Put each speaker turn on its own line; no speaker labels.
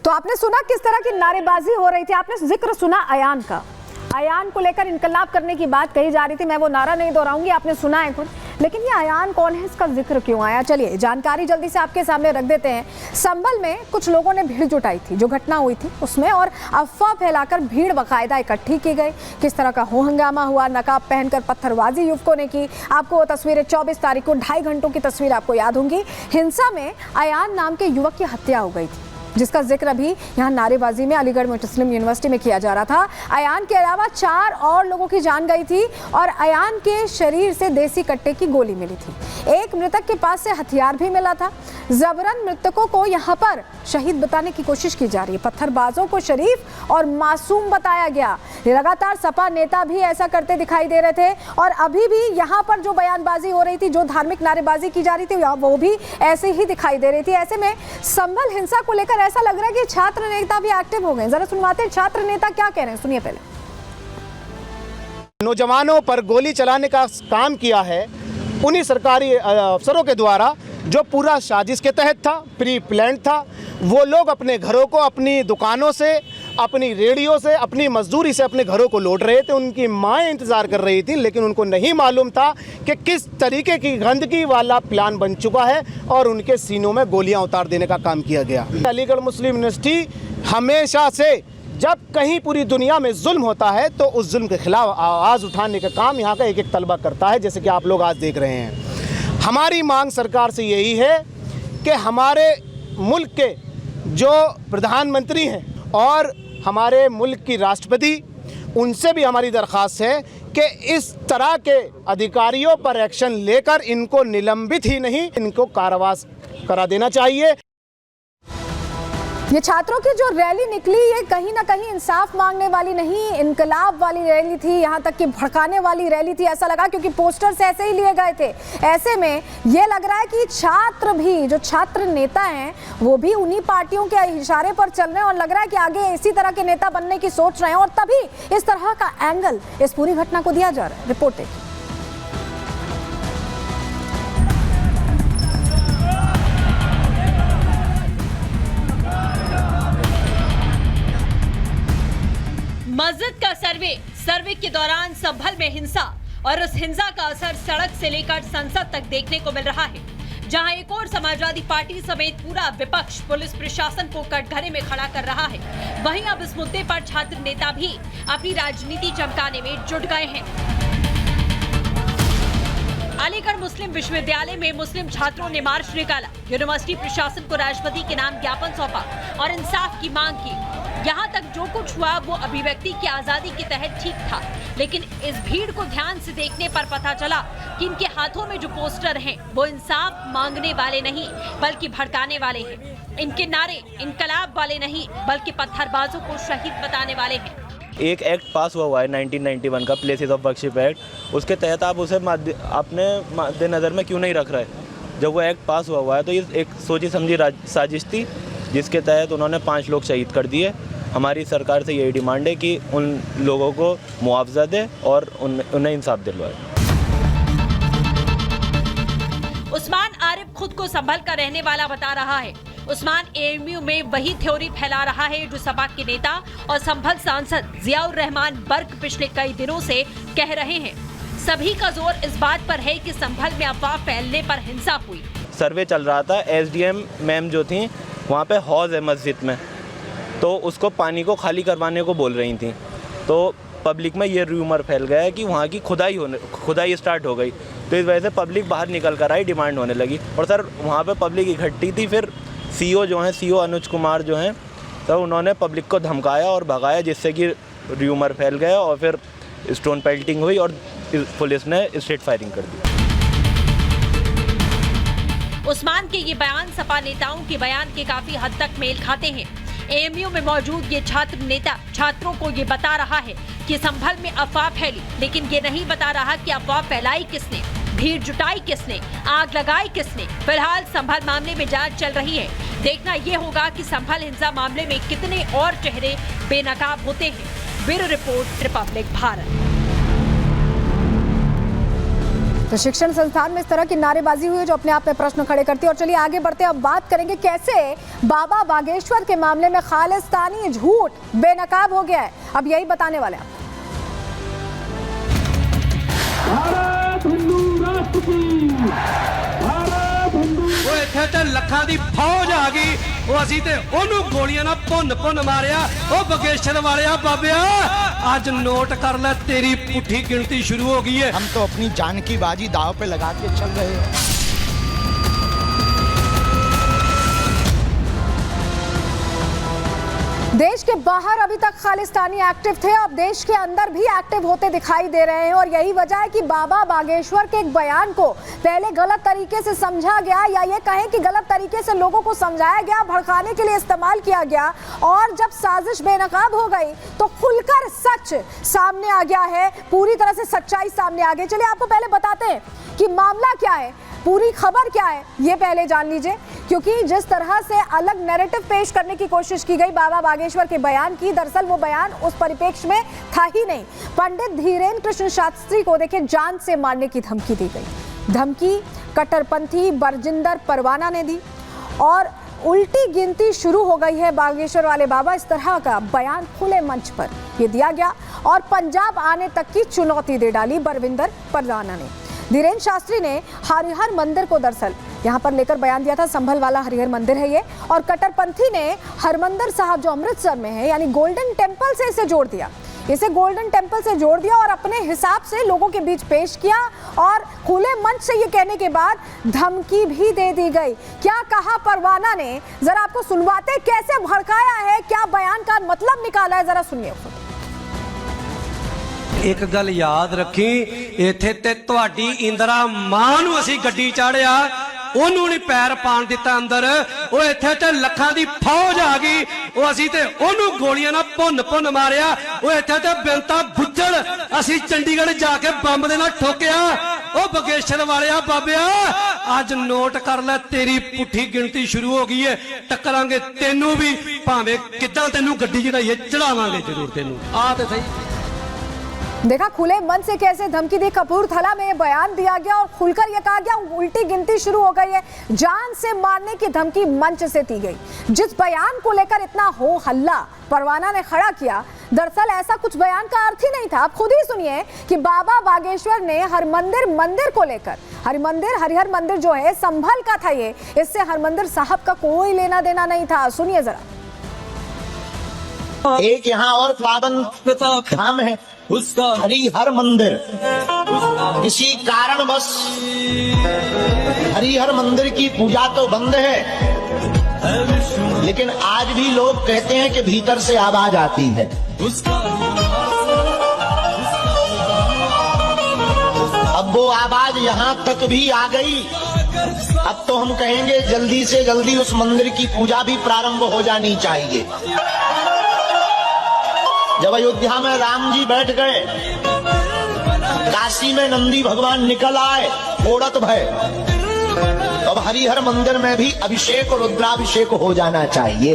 तो आपने सुना किस तरह की नारेबाजी हो रही थी, आपने जिक्र सुना अयान का। अयान को लेकर इनकलाब करने की बात कही जा रही थी। मैं वो नारा नहीं दोहराऊंगी, आपने सुना है खुद, लेकिन ये अयान कौन है, इसका जिक्र क्यों आया, चलिए जानकारी जल्दी से आपके सामने रख देते हैं। संभल में कुछ लोगों ने भीड़ जुटाई थी, जो घटना हुई थी उसमें, और अफवाह फैलाकर भीड़ बाकायदा इकट्ठी की गई। किस तरह का हो हंगामा हुआ, नकाब पहनकर पत्थरबाजी युवकों ने की। आपको वो तस्वीरें 24 तारीख को 2.5 घंटों की तस्वीर आपको याद होंगी। हिंसा में अयान नाम के युवक की हत्या हो गई थी, जिसका जिक्र अभी यहाँ नारेबाजी में अलीगढ़ मुस्लिम यूनिवर्सिटी में किया जा रहा था। अयान के अलावा 4 और लोगों की जान गई थी और अयान के शरीर से देसी कट्टे की गोली मिली थी। एक मृतक के पास से हथियार भी मिला था। जबरन मृतकों को यहाँ पर शहीद बताने की कोशिश की जा रही है। पत्थरबाजों को शरीफ और मासूम बताया गया। लगातार सपा नेता भी ऐसा करते दिखाई दे रहे थे और अभी भी यहाँ पर जो बयानबाजी हो रही थी, जो धार्मिक नारेबाजी की जा रही थी, वो भी ऐसे ही दिखाई दे रही थी। ऐसे में संभल हिंसा को लेकर ऐसा लग रहा है कि छात्र नेता भी एक्टिव हो गए। जरा सुनवाते हैं छात्र नेता क्या कह रहे हैं, सुनिए पहले।
नौजवानों पर गोली चलाने का काम किया है उन्हीं सरकारी अफसरों के द्वारा, जो पूरा साजिश के तहत था, प्री प्लान था। वो लोग अपने घरों को, अपनी दुकानों से, अपनी रेडियो से, अपनी मजदूरी से अपने घरों को लौट रहे थे। उनकी माएँ इंतज़ार कर रही थी, लेकिन उनको नहीं मालूम था कि किस तरीके की गंदगी वाला प्लान बन चुका है और उनके सीनों में गोलियां उतार देने का काम किया गया। अलीगढ़ मुस्लिम यूनिवर्सिटी हमेशा से, जब कहीं पूरी दुनिया में जुल्म होता है तो उस जुल्म के खिलाफ आवाज़ उठाने का काम यहाँ का एक एक तलबा करता है, जैसे कि आप लोग आज देख रहे हैं। हमारी मांग सरकार से यही है कि हमारे मुल्क के जो प्रधानमंत्री हैं और हमारे मुल्क की राष्ट्रपति, उनसे भी हमारी दरख्वास्त है कि इस तरह के अधिकारियों पर एक्शन लेकर इनको निलंबित ही नहीं, इनको कारावास करा देना चाहिए।
ये छात्रों की जो रैली निकली, ये कहीं ना कहीं इंसाफ मांगने वाली नहीं, इनकलाब वाली रैली थी, यहाँ तक कि भड़काने वाली रैली थी, ऐसा लगा, क्योंकि पोस्टर्स ऐसे ही लिए गए थे। ऐसे में ये लग रहा है कि छात्र भी, जो छात्र नेता हैं, वो भी उन्हीं पार्टियों के इशारे पर चल रहे हैं और लग रहा है कि आगे इसी तरह के नेता बनने की सोच रहे हैं, और तभी इस तरह का एंगल इस पूरी घटना को दिया जा रहा है। रिपोर्ट देखिए।
मस्जिद का सर्वे के दौरान संभल में हिंसा, और उस हिंसा का असर सड़क से लेकर संसद तक देखने को मिल रहा है, जहां एक और समाजवादी पार्टी समेत पूरा विपक्ष पुलिस प्रशासन को कटघरे में खड़ा कर रहा है। वहीं अब इस मुद्दे पर छात्र नेता भी अपनी राजनीति चमकाने में जुट गए हैं। अलीगढ़ मुस्लिम विश्वविद्यालय में मुस्लिम छात्रों ने मार्च निकाला, यूनिवर्सिटी प्रशासन को राष्ट्रपति के नाम ज्ञापन सौंपा और इंसाफ की मांग की। यहाँ तक जो कुछ हुआ वो अभिव्यक्ति की आजादी के तहत ठीक था, लेकिन इस भीड़ को ध्यान से देखने पर पता चला कि इनके हाथों में जो पोस्टर हैं वो इंसाफ मांगने वाले नहीं बल्कि भड़काने वाले हैं। इनके नारे इनकलाब वाले नहीं बल्कि पत्थरबाजों को शहीद बताने वाले हैं।
एक एक्ट पास हुआ है 1991 का, प्लेसेस ऑफ वर्शिप एक्ट। उसके तहत आप उसे अपने मद्देनज़र में क्यों नहीं रख रहे? जब वो एक्ट पास हुआ है तो ये एक सोची समझी साजिश थी, जिसके तहत उन्होंने 5 लोग शहीद कर दिए। हमारी सरकार से यही डिमांड है कि उन लोगों को मुआवजा दे और उन्हें इंसाफ दिलवाए।
उस्मान आरिफ खुद को संभल का रहने वाला बता रहा है। उस्मान एएमयू में वही थ्योरी फैला रहा है जो सपा के नेता और संभल सांसद जियाउर रहमान बर्क पिछले कई दिनों से कह रहे हैं। सभी का जोर इस बात पर है कि संभल में अफवाह फैलने पर हिंसा हुई।
सर्वे चल रहा था, एसडीएम मैम जो थी वहाँ पे हौज है मस्जिद में, तो उसको पानी को खाली करवाने को बोल रही थी। तो पब्लिक में ये र्यूमर फैल गया है कि वहाँ की खुदाई स्टार्ट हो गई, तो इस वजह से पब्लिक बाहर निकल कर आई, डिमांड होने लगी। और सर वहाँ पे पब्लिक इकट्ठी थी, फिर सीओ जो हैं, सीओ अनुज कुमार जो हैं, तो उन्होंने पब्लिक को धमकाया और भगाया, जिससे कि र्यूमर फैल गया और फिर स्टोन पेल्टिंग हुई और पुलिस ने स्ट्रेट फायरिंग कर दी।
उस्मान के ये बयान सपा नेताओं के बयान के काफी हद तक मेल खाते हैं। एएमयू में मौजूद ये छात्र नेता छात्रों को ये बता रहा है कि संभल में अफवाह फैली, लेकिन ये नहीं बता रहा कि अफवाह फैलाई किसने, भीड़ जुटाई किसने, आग लगाई किसने। फिलहाल संभल मामले में जांच चल रही है। देखना ये होगा कि संभल हिंसा मामले में कितने और चेहरे बेनकाब होते हैं। Bureau report, Republic Bharat.
तो शिक्षण संस्थान में इस तरह की नारेबाजी हुई जो अपने आप में प्रश्न खड़े करती है। और चलिए आगे बढ़ते हैं, अब बात करेंगे कैसे बाबा बागेश्वर के मामले में खालिस्तानी झूठ बेनकाब हो गया है। अब यही बताने वाले हैं।
भारत हिंदू राष्ट्र की, भारत हिंदू।
ਉਹ ਇੱਥੇ ਤੇ ਲੱਖਾਂ ਦੀ ਫੌਜ ਆ ਗਈ, ਉਹ ਅਸੀਂ ਤੇ ਉਹਨੂੰ ਗੋਲੀਆਂ ਨਾਲ ਭੁੰਨ ਮਾਰਿਆ। ਉਹ ਬਗੇਸ਼ਰ ਵਾਲਿਆ ਬਾਬਿਆ, ਅੱਜ ਨੋਟ ਕਰ ਲੈ, ਤੇਰੀ ਪੁੱਠੀ ਗਿਣਤੀ ਸ਼ੁਰੂ ਹੋ ਗਈ ਹੈ।
हम तो अपनी जान की बाजी दांव पे लगा के चल रहे हैं।
देश के बाहर अभी तक खालिस्तानी एक्टिव थे, अब देश के अंदर भी एक्टिव होते दिखाई दे रहे हैं। और यही वजह है कि बाबा बागेश्वर के एक बयान को पहले गलत तरीके से समझा गया, या ये कहें कि गलत तरीके से लोगों को समझाया गया, भड़काने के लिए इस्तेमाल किया गया। और जब साजिश बेनकाब हो गई तो खुलकर सच सामने आ गया है, पूरी तरह से सच्चाई सामने आ गई। चलिए आपको पहले बताते हैं कि मामला क्या है, पूरी खबर क्या है, ये पहले जान लीजिए। क्योंकि जिस तरह से अलग नैरेटिव पेश करने की कोशिश की गई बाबा बागेश्वर के बयान की, दरअसल वो बयान उस परिप्रेक्ष्य में था ही नहीं। पंडित धीरेन्द्र कृष्ण शास्त्री को देखिए जान से मारने की धमकी दी गई। धमकी कट्टरपंथी बरजिंदर परवाना ने दी और उल्टी गिनती शुरू हो गई है बागेश्वर वाले बाबा। इस तरह का बयान खुले मंच पर ये दिया गया और पंजाब आने तक की चुनौती दे डाली बरविंदर परवाना ने। धीरेन्द्र शास्त्री ने हरिहर मंदिर को दरअसल यहाँ पर लेकर बयान दिया था। संभल वाला हरिहर मंदिर है ये, और कट्टरपंथी ने हरमंदिर साहब जो अमृतसर में है यानी गोल्डन टेम्पल से इसे जोड़ दिया। इसे गोल्डन टेम्पल से जोड़ दिया और अपने हिसाब से लोगों के बीच पेश किया। और खुले मंच से ये कहने के बाद धमकी भी दे दी गई। क्या कहा परवाना ने, जरा आपको सुनवाते, कैसे भड़काया है, क्या बयान का मतलब निकाला है, जरा सुनिए।
ਇੱਕ ਗੱਲ ਯਾਦ ਰੱਖੀ, ਇੱਥੇ ਤੇ ਤੁਹਾਡੀ ਇੰਦਰਾ ਮਾਂ ਨੂੰ ਅਸੀਂ ਗੱਡੀ ਚਾੜਿਆ, ਉਹਨੂੰ ਨਹੀਂ ਪੈਰ ਪਾਣ ਦਿੱਤਾ ਅੰਦਰ। ਉਹ ਇੱਥੇ ਤੇ ਲੱਖਾਂ ਦੀ ਫੌਜ ਆ ਗਈ, ਉਹ ਅਸੀਂ ਤੇ ਉਹਨੂੰ ਗੋਲੀਆਂ ਨਾਲ ਭੁੰਨ ਮਾਰਿਆ। ਉਹ ਇੱਥੇ ਤੇ ਬਿੰਤਾ ਬੁੱਝੜ ਅਸੀਂ ਚੰਡੀਗੜ੍ਹ ਜਾ ਕੇ ਬੰਬ ਦੇ ਨਾਲ ਠੋਕਿਆ। ਉਹ ਬਗੇਸ਼ਰ ਵਾਲਿਆ ਬਾਬਿਆ, ਅੱਜ ਨੋਟ ਕਰ ਲੈ, ਤੇਰੀ ਪੁੱਠੀ ਗਿਣਤੀ ਸ਼ੁਰੂ ਹੋ ਗਈ ਹੈ। ਟੱਕਰਾਂਗੇ ਤੈਨੂੰ ਵੀ, ਭਾਵੇਂ ਕਿੱਦਾਂ ਤੈਨੂੰ ਗੱਡੀ ਚੜਾਈਏ, ਚੜਾਵਾਂਗੇ ਜ਼ਰੂਰ ਤੈਨੂੰ। ਆ ਤੇ ਸਹੀ
देखा खुले मन से कैसे धमकी दी। कपूरथला में ये बयान दिया गया और खुलकर ये कहा गया उल्टी गिनती शुरू हो गई है। जान से मारने की धमकी मंच से दी गई। जिस बयान को लेकर इतना हो हल्ला परवाना ने खड़ा किया, दरअसल ऐसा कुछ बयान का अर्थ ही नहीं था। आप खुद ही सुनिए कि बाबा बागेश्वर ने हरमंदिर मंदिर को लेकर, हरिहर मंदिर जो है संभल का था, ये इससे हरमंदिर साहब का कोई लेना देना नहीं था। सुनिए जरा।
एक यहाँ और पावन धाम है उसका हरिहर मंदिर। किसी कारणवश हरिहर मंदिर की पूजा तो बंद है, लेकिन आज भी लोग कहते हैं कि भीतर से आवाज आती है। अब वो आवाज यहाँ तक भी आ गई। अब तो हम कहेंगे जल्दी से जल्दी उस मंदिर की पूजा भी प्रारंभ हो जानी चाहिए। जब अयोध्या में राम जी बैठ गए, काशी में नंदी भगवान निकल आए, ओड़त भय, अब हरिहर मंदिर में भी अभिषेक और रुद्राभिषेक हो जाना चाहिए।